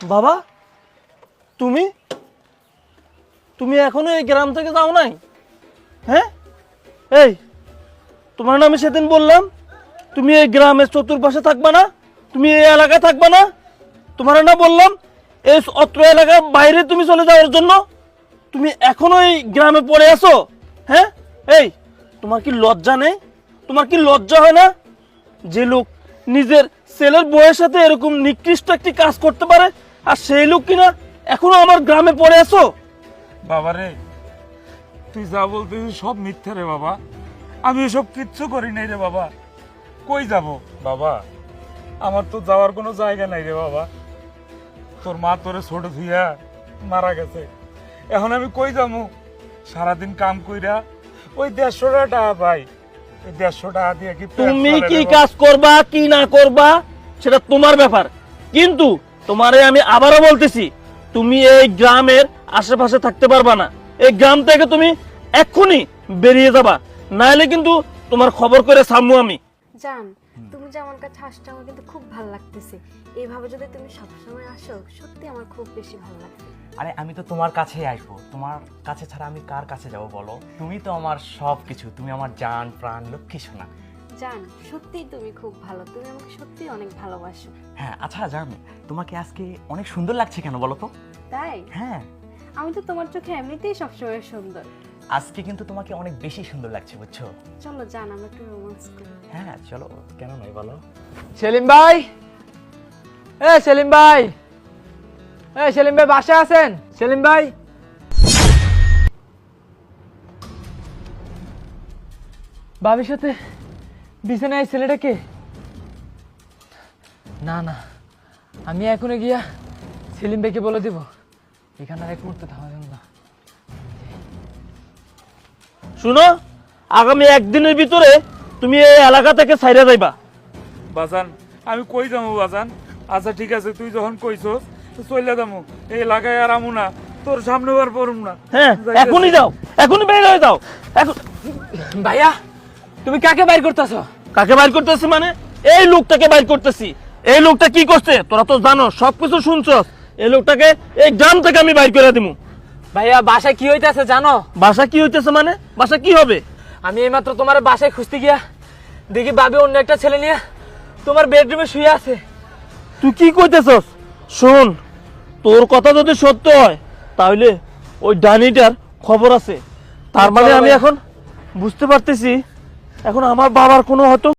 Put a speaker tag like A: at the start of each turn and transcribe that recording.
A: বাবা তুমি তুমি এখনো এই গ্রাম থেকে যাও নাই? হ্যাঁ, এই তোমার না আমি সেদিন বললাম তুমি এই গ্রামের চতুর্পাশে থাকবা না, তুমি এই এলাকায় থাকবা না? তোমার না বললাম এই অত্র এলাকার বাইরে তুমি চলে যাওয়ার জন্য? তুমি এখনো এই গ্রামে পড়ে আছো? হ্যাঁ, এই তোমার কি লজ্জা নেই? তোমার কি লজ্জা হয় না? যে লোক নিজের ছেলের বউয়ের সাথে এরকম নিকৃষ্ট একটি কাজ করতে পারে, আর সেই লোক কিনা এখনো আমার গ্রামে পড়ে আছো?
B: বাবা রে, তুই যা বলতেছিস সব মিথ্যা রে বাবা। আমি এসব কিচ্ছু করি নাই রে বাবা। কই যাব বাবা? আমার তো যাওয়ার কোনো জায়গা নাই রে বাবা। তোর মা তোরে ছোট ধুইয়া মারা গেছে, এখন আমি কই যাবো? সারাদিন কাম কইরা ওই 150 টাকা পাই, ওই 150 টাকা দিয়ে কি পেট
A: তুমি
B: চলে রে
A: কি
B: বাবা?
A: কাজ করবা কি না করবা সেটা তোমার ব্যাপার, কিন্তু তোমারে আমি আবারও বলতেছি তুমি এই গ্রামের আশেপাশে থাকতে পারবা না। এই গ্রাম থেকে তুমি এক্ষুনি বেরিয়ে যাবা, নাহলে কিন্তু তোমার খবর করে সামু আমি।
C: জান, তুমি যে আমার কাছে আসছো আমার কিন্তু খুব ভালো লাগতেছে। এইভাবে যদি তুমি সবসময় আসো সত্যি আমার খুব বেশি ভালো লাগবে।
D: আরে আমি তো তোমার কাছেই আসবো, তোমার কাছে ছাড়া আমি কার কাছে যাব বলো? তুমি তো আমার সব কিছু, তুমি আমার জান প্রাণ লক্ষ্মী সোনা।
C: জান, সত্যিই তুমি খুব ভালো, তুমি আমাকে সত্যিই অনেক ভালোবাসো।
D: হ্যাঁ আচ্ছা জান, তোমাকে আজকে অনেক সুন্দর লাগছে কেন বলো তো?
C: তাই?
D: হ্যাঁ,
C: আমি তো তোমার চোখে এমনিতেই সবসময় সুন্দর।
D: আজকে কিন্তু তোমাকে অনেক বেশি সুন্দর লাগছে বুঝছো?
C: চলো জান, আমরা একটু রোমান্স করি।
D: হ্যাঁ চলো, কেন নয় বলো।
E: সেলিম ভাই, সেলিম ভাই, সেলিম ভাই বাসায় আছেন? সেলিম ভাই, ভাবির সাথে বিছানায় ছেলেটাকে? না না, আমি এখনো গিয়া সেলিম ভাইকে বলে দিব এখানে আর এক মুহূর্তে থাকা যাবে না।
A: শুনো, আগামী একদিনের ভিতরে তুমি এই এলাকা থেকে ছাইরা যাইবা।
B: বাজান আমি কই যাবো বাজান? আচ্ছা ঠিক আছে, তুই যখন কইছস তো চলে যাবো। এই এলাকায় আর আমু না, তোর সামনে বার পড়ুম না।
A: হ্যাঁ,
B: যাইতেছি।
A: এখনই যাও, এখনই বের হয়ে যাও। এখন
E: ভাইয়া, তুমি কাকে বাইর করতেছ?
A: কাকে বাইর করতেছি মানে? এই লোকটাকে বাইর করতেছি। এই লোকটা কি করছে তোরা তো জানো, সবকিছু শুনছস। এই লোকটাকে এই গ্রাম থেকে আমি বাইর করে দিমু।
E: ভাইয়া বাসায় কি হইতেছে জানো?
A: বাসা কি হইতেছে মানে? বাসা কি হবে?
E: আমি এইমাত্র তোমার বাসায় খুঁজতে গিয়া দেখি ভাবি অন্য একটা ছেলে নিয়ে তোমার বেডরুমে শুয়ে আছে।
A: তুই কি কইতেছস? শোন, তোর কথা যদি সত্য হয় তাহলে ওই ডানিটার খবর আছে। তার মানে আমি এখন বুঝতে পারতেছি এখন আমার বাবার কোনো হয়তো